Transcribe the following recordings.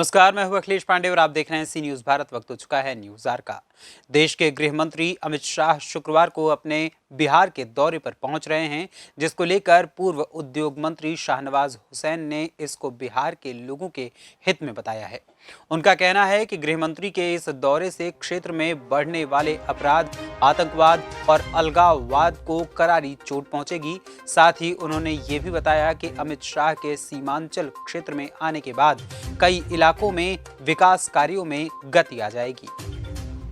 नमस्कार, मैं हूं अखिलेश पांडे और आप देख रहे हैं सी न्यूज भारत। वक्त हो चुका है न्यूज आवर का। देश के गृह मंत्री अमित शाह शुक्रवार को अपने बिहार के दौरे पर पहुंच रहे हैं, जिसको लेकर पूर्व उद्योग मंत्री शाहनवाज हुसैन ने इसको बिहार के लोगों के हित में बताया है। उनका कहना है कि गृह मंत्री के इस दौरे से क्षेत्र में बढ़ने वाले अपराध, आतंकवाद और अलगाववाद को करारी चोट पहुंचेगी। साथ ही उन्होंने ये भी बताया कि अमित शाह के सीमांचल क्षेत्र में आने के बाद कई इलाकों में विकास कार्यों में गति आ जाएगी।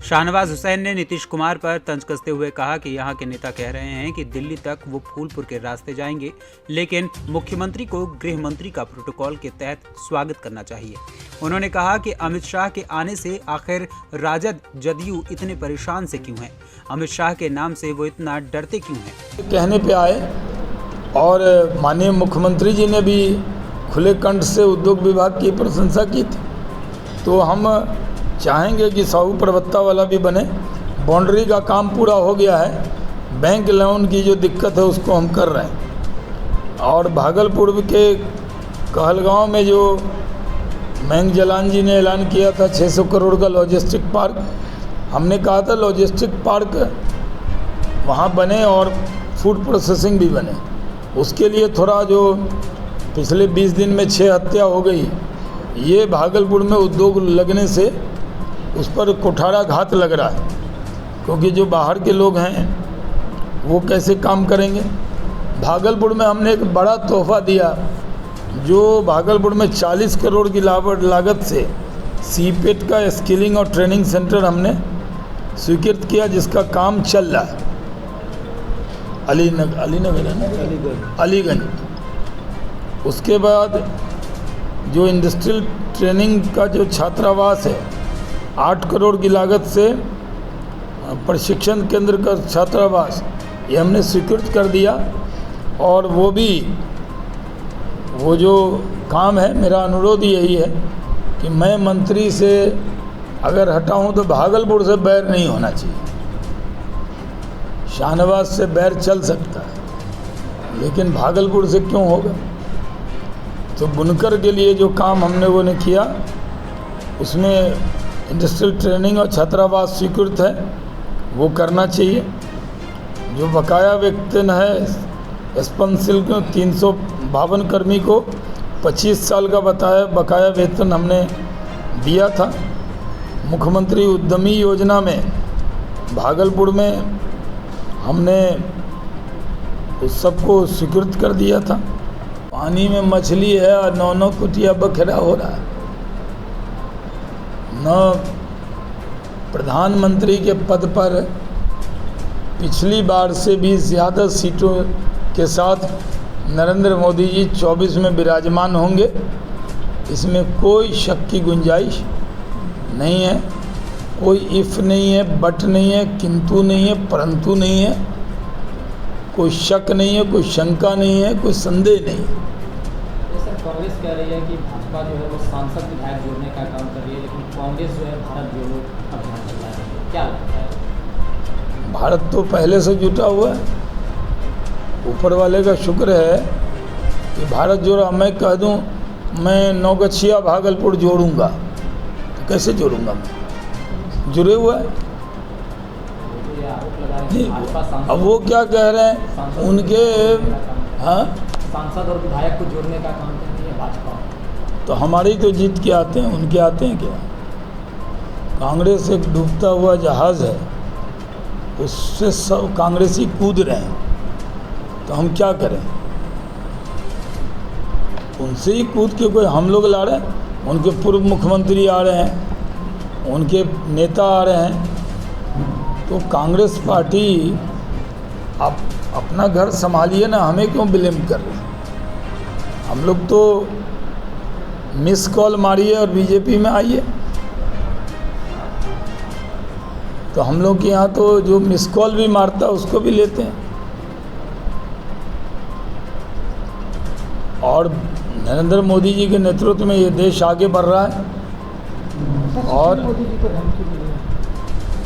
शाहनवाज हुसैन ने नीतीश कुमार पर तंज कसते हुए कहा कि यहां के नेता कह रहे हैं कि दिल्ली तक वो फूलपुर के रास्ते जाएंगे, लेकिन मुख्यमंत्री को गृह मंत्री का प्रोटोकॉल के तहत स्वागत करना चाहिए। उन्होंने कहा कि अमित शाह के आने से आखिर राजद जदयू इतने परेशान से क्यों हैं? अमित शाह के नाम से वो इतना डरते क्यों हैं? कहने पे आए और माननीय मुख्यमंत्री जी ने भी खुले कंठ से उद्योग विभाग की प्रशंसा की थी। तो हम चाहेंगे कि साहू प्रवक्ता वाला भी बने। बाउंड्री का काम पूरा हो गया है, बैंक लोन की जो दिक्कत है उसको हम कर रहे हैं। और भागलपुर के कहलगांव में जो महंग जलान जी ने ऐलान किया था 600 करोड़ का लॉजिस्टिक पार्क, हमने कहा था लॉजिस्टिक पार्क वहाँ बने और फूड प्रोसेसिंग भी बने। उसके लिए थोड़ा जो पिछले 20 दिन में 6 हत्या हो गई, ये भागलपुर में उद्योग लगने से उस पर कुठारा घात लग रहा है, क्योंकि जो बाहर के लोग हैं वो कैसे काम करेंगे। भागलपुर में हमने एक बड़ा तोहफा दिया, जो भागलपुर में 40 करोड़ की लागत से सीपेट का स्किलिंग और ट्रेनिंग सेंटर हमने स्वीकृत किया, जिसका काम चल रहा है। अलीगंज। उसके बाद जो इंडस्ट्रियल ट्रेनिंग का जो छात्रावास है 8 करोड़ की लागत से प्रशिक्षण केंद्र का छात्रावास, ये हमने स्वीकृत कर दिया। और वो जो काम है, मेरा अनुरोध यही है कि मैं मंत्री से अगर हटाऊं तो भागलपुर से बैर नहीं होना चाहिए। शाहनवाज से बैर चल सकता है, लेकिन भागलपुर से क्यों होगा? तो बुनकर के लिए जो काम वो ने किया, उसमें इंडस्ट्रियल ट्रेनिंग और छात्रावास स्वीकृत है, वो करना चाहिए। जो बकाया वेतन है स्पंसिल को 352 कर्मी को 25 साल का बकाया वेतन हमने दिया था। मुख्यमंत्री उद्यमी योजना में भागलपुर में हमने उस सबको स्वीकृत कर दिया था। पानी में मछली है और 9 कुटिया बखेरा हो रहा है। न प्रधानमंत्री के पद पर पिछली बार से भी ज़्यादा सीटों के साथ नरेंद्र मोदी जी 24 में विराजमान होंगे, इसमें कोई शक की गुंजाइश नहीं है। कोई इफ़ नहीं है, बट नहीं है, किंतु नहीं है, परंतु नहीं है, कोई शक नहीं है, कोई शंका नहीं है, कोई संदेह नहीं है। कांग्रेस कह रही है कि भाजपा जो है वो सांसद विधायक जोड़ने का काम कर रही है, लेकिन कांग्रेस जो है भारत जोड़ो अभियान चला रही है। क्या लगता है? भारत तो पहले से जुटा हुआ है। ऊपर वाले का शुक्र है कि भारत जोड़ा। मैं कह दूं मैं नौगछिया भागलपुर जोड़ूंगा, तो कैसे जोड़ूंगा? मैं जुड़े हुआ है। अब वो क्या कह रहे हैं उनके, हाँ, सांसद और विधायक को जोड़ने का काम करती है भाजपा। तो हमारी तो जीत के आते हैं, उनके आते हैं क्या? कांग्रेस एक डूबता हुआ जहाज़ है, उससे सब कांग्रेसी कूद रहे हैं, तो हम क्या करें? उनसे ही कूद के कोई हम लोग ला रहे हैं? उनके पूर्व मुख्यमंत्री आ रहे हैं, उनके नेता आ रहे हैं। तो कांग्रेस पार्टी आप अपना घर संभालिए ना, हमें क्यों ब्लेम कर रहे हैं? हम लोग तो मिस कॉल मारिए और बीजेपी में आइए। तो हम लोग के यहाँ तो जो मिस कॉल भी मारता है उसको भी लेते हैं। और नरेंद्र मोदी जी के नेतृत्व में ये देश आगे बढ़ रहा है। और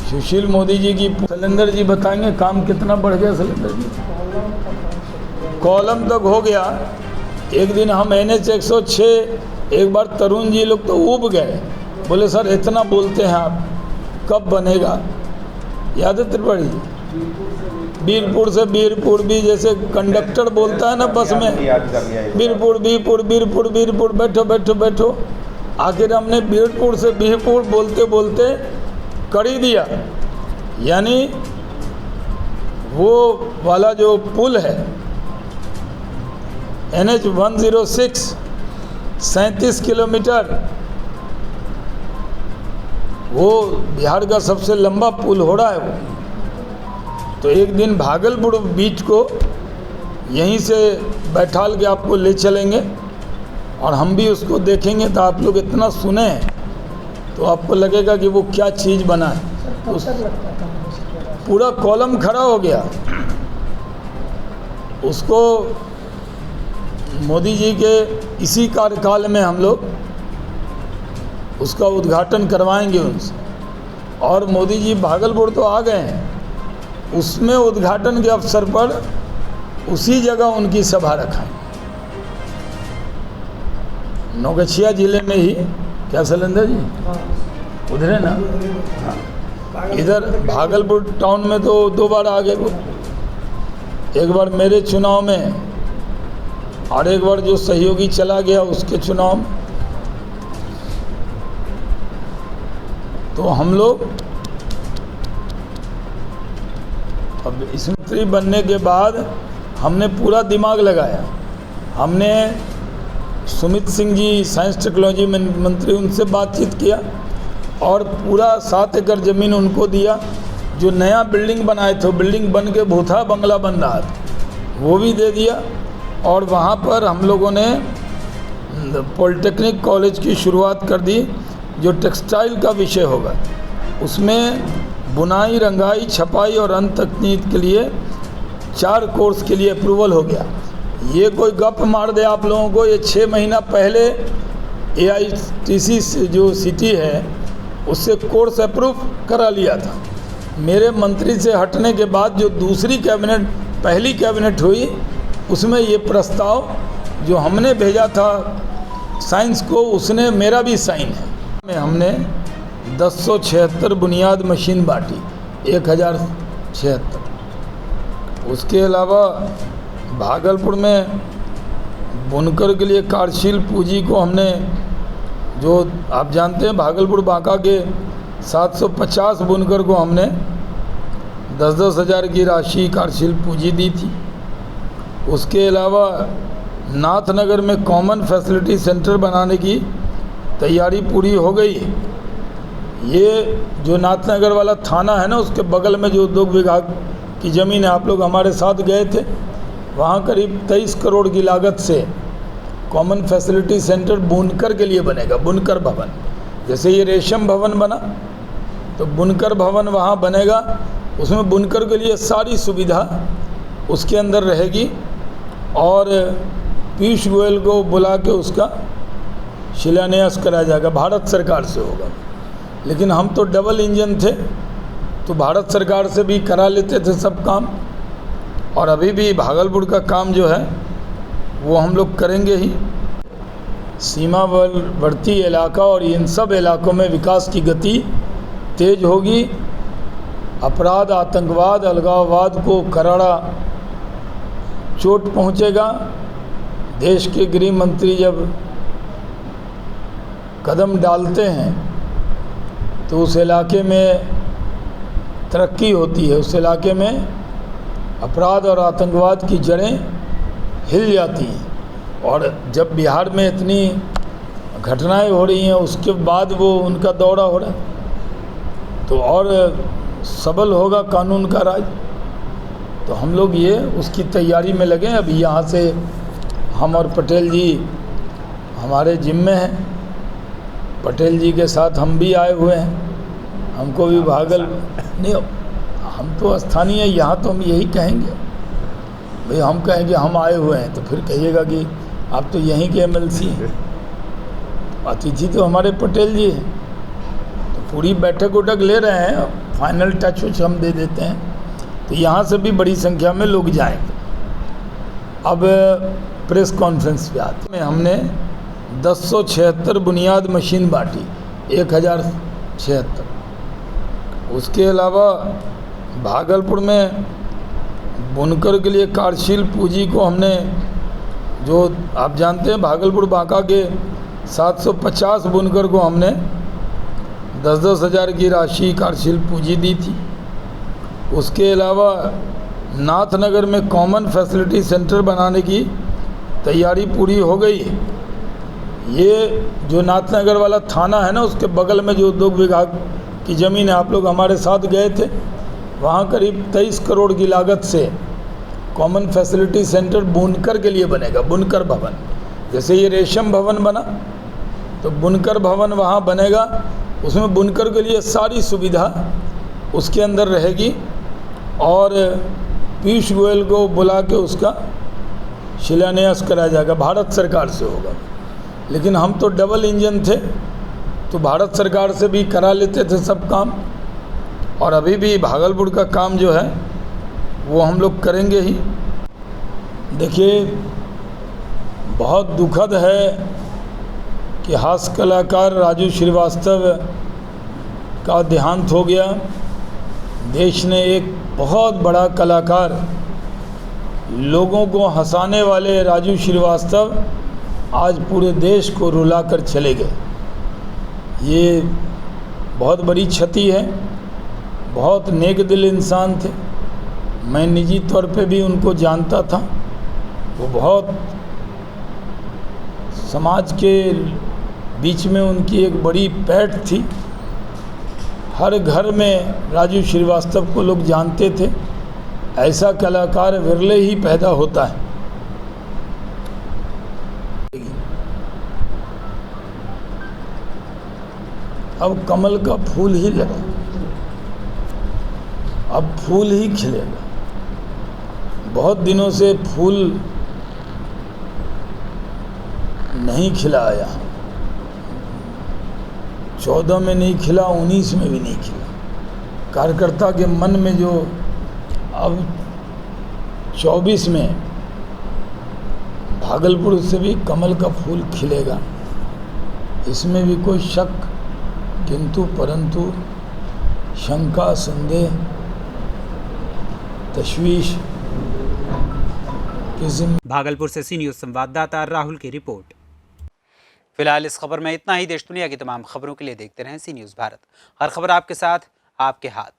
सुशील मोदी जी की, शैलेंद्र जी बताएंगे काम कितना बढ़ गया। शैलेंद्र जी कॉलम तक हो गया। एक दिन हम NH 106 एक बार तरुण जी लोग तो ऊब गए, बोले सर इतना बोलते हैं आप, कब बनेगा? याद है त्रिपाठी जी? बीरपुर से बीरपुर भी, जैसे कंडक्टर बोलता है ना बस में, बीरपुर बीरपुर बीरपुर बीरपुर, बैठो बैठो बैठो। आखिर हमने बीरपुर से बीरपुर बोलते बोलते कर ही दिया। यानी वो वाला जो पुल है NH 106, 37 किलोमीटर, वो बिहार का सबसे लंबा पुल हो रहा है वो। तो एक दिन भागलपुर बीच को यहीं से बैठाल के आपको ले चलेंगे और हम भी उसको देखेंगे, तो आप लोग इतना सुने तो आपको लगेगा कि वो क्या चीज़ बना है। उस पूरा कॉलम खड़ा हो गया, उसको मोदी जी के इसी कार्यकाल में हम लोग उसका उद्घाटन करवाएंगे उनसे। और मोदी जी भागलपुर तो आ गए हैं, उसमें उद्घाटन के अवसर पर उसी जगह उनकी सभा रखाएं, नौगछिया जिले में ही। क्या शैलेंद्र जी उधर है ना? हाँ, इधर भागलपुर टाउन में तो 2 बार आ गए, एक बार मेरे चुनाव में और एक बार जो सहयोगी चला गया उसके चुनाव में। तो हम लोग अब इस मंत्री बनने के बाद हमने पूरा दिमाग लगाया। हमने सुमित सिंह जी साइंस टेक्नोलॉजी मंत्री, उनसे बातचीत किया और पूरा 7 एकड़ ज़मीन उनको दिया। जो नया बिल्डिंग बनाए थे, बिल्डिंग बन के भूथा बंगला बन रहा था, वो भी दे दिया। और वहाँ पर हम लोगों ने पॉलिटेक्निक कॉलेज की शुरुआत कर दी, जो टेक्सटाइल का विषय होगा। उसमें बुनाई, रंगाई, छपाई और अन्य तकनीक के लिए 4 कोर्स के लिए अप्रूवल हो गया। ये कोई गप मार दे आप लोगों को, ये 6 महीना पहले AITC जो सिटी है उससे कोर्स अप्रूव करा लिया था। मेरे मंत्री से हटने के बाद जो दूसरी कैबिनेट, पहली कैबिनेट हुई, उसमें ये प्रस्ताव जो हमने भेजा था साइंस को, उसने मेरा भी साइन है। में हमने 1076 बुनियाद मशीन बांटी, 1076। उसके अलावा भागलपुर में बुनकर के लिए कार्यशील पूंजी को हमने, जो आप जानते हैं भागलपुर बांका के 750 बुनकर को हमने 10-10 हज़ार की राशि कार्यशील पूंजी दी थी। उसके अलावा नाथनगर में कॉमन फैसिलिटी सेंटर बनाने की तैयारी पूरी हो गई। ये जो नाथनगर वाला थाना है ना, उसके बगल में जो उद्योग विभाग की ज़मीन है, आप लोग हमारे साथ गए थे, वहाँ करीब 23 करोड़ की लागत से कॉमन फैसिलिटी सेंटर बुनकर के लिए बनेगा। बुनकर भवन, जैसे ये रेशम भवन बना, तो बुनकर भवन वहाँ बनेगा। उसमें बुनकर के लिए सारी सुविधा उसके अंदर रहेगी। और पीयूष गोयल को बुला के उसका शिलान्यास कराया जाएगा, भारत सरकार से होगा। लेकिन हम तो डबल इंजन थे, तो भारत सरकार से भी करा लेते थे सब काम। और अभी भी भागलपुर का काम जो है वो हम लोग करेंगे ही। सीमावर्ती इलाका और इन सब इलाकों में विकास की गति तेज होगी। अपराध, आतंकवाद, अलगाववाद को करारा चोट पहुंचेगा। देश के गृह मंत्री जब कदम डालते हैं तो उस इलाके में तरक्की होती है, उस इलाके में अपराध और आतंकवाद की जड़ें हिल जाती हैं। और जब बिहार में इतनी घटनाएं हो रही हैं, उसके बाद वो उनका दौरा हो रहा है, तो और सबल होगा कानून का राज। तो हम लोग ये उसकी तैयारी में लगे। अभी यहाँ से हम और पटेल जी हमारे जिम्मे हैं। पटेल जी के साथ हम भी आए हुए हैं। हमको भी नहीं, हम तो स्थानीय हैं, यहाँ तो हम यही कहेंगे भाई। हम कहेंगे हम आए हुए हैं तो फिर कहिएगा कि आप तो यहीं के MLC हैं। अतिथि तो हमारे पटेल जी हैं, तो पूरी बैठक उठक ले रहे हैं, फाइनल टच उच हम दे देते हैं। तो यहाँ से भी बड़ी संख्या में लोग जाएंगे। अब प्रेस कॉन्फ्रेंस पे आते हैं। हमने 1076 बुनियाद मशीन बांटी, 1076। उसके अलावा भागलपुर में बुनकर के लिए कार्यशील पूंजी को हमने, जो आप जानते हैं भागलपुर बांका के 750 बुनकर को हमने 10-10 हज़ार की राशि कार्यशील पूंजी दी थी। उसके अलावा नाथनगर में कॉमन फैसिलिटी सेंटर बनाने की तैयारी पूरी हो गई है। ये जो नाथनगर वाला थाना है ना, उसके बगल में जो उद्योग विभाग की ज़मीन है, आप लोग हमारे साथ गए थे, वहाँ करीब 23 करोड़ की लागत से कॉमन फैसिलिटी सेंटर बुनकर के लिए बनेगा। बुनकर भवन, जैसे ये रेशम भवन बना तो बुनकर भवन वहाँ बनेगा। उसमें बुनकर के लिए सारी सुविधा उसके अंदर रहेगी और पीयूष गोयल को बुला के उसका शिलान्यास कराया जाएगा। भारत सरकार से होगा, लेकिन हम तो डबल इंजन थे तो भारत सरकार से भी करा लेते थे सब काम, और अभी भी भागलपुर का काम जो है वो हम लोग करेंगे ही। देखिए, बहुत दुखद है कि हास्य कलाकार राजू श्रीवास्तव का देहांत हो गया। देश ने एक बहुत बड़ा कलाकार, लोगों को हंसाने वाले राजू श्रीवास्तव आज पूरे देश को रुला कर चले गए। ये बहुत बड़ी क्षति है। बहुत नेक दिल इंसान थे, मैं निजी तौर पे भी उनको जानता था। वो बहुत समाज के बीच में उनकी एक बड़ी पैठ थी। हर घर में राजू श्रीवास्तव को लोग जानते थे। ऐसा कलाकार विरले ही पैदा होता है। अब कमल का फूल ही लगा, अब फूल ही खिलेगा। बहुत दिनों से फूल नहीं खिला यहाँ, 14 में नहीं खिला, 19 में भी नहीं खिला। कार्यकर्ता के मन में जो अब 24 में भागलपुर से भी कमल का फूल खिलेगा, इसमें भी कोई शक किंतु परंतु शंका संदेह तशवीश। भागलपुर से सी न्यूज़ संवाददाता राहुल की रिपोर्ट। फिलहाल इस खबर में इतना ही। देश दुनिया की तमाम खबरों के लिए देखते रहें सी न्यूज़ भारत। हर खबर आपके साथ, आपके हाथ।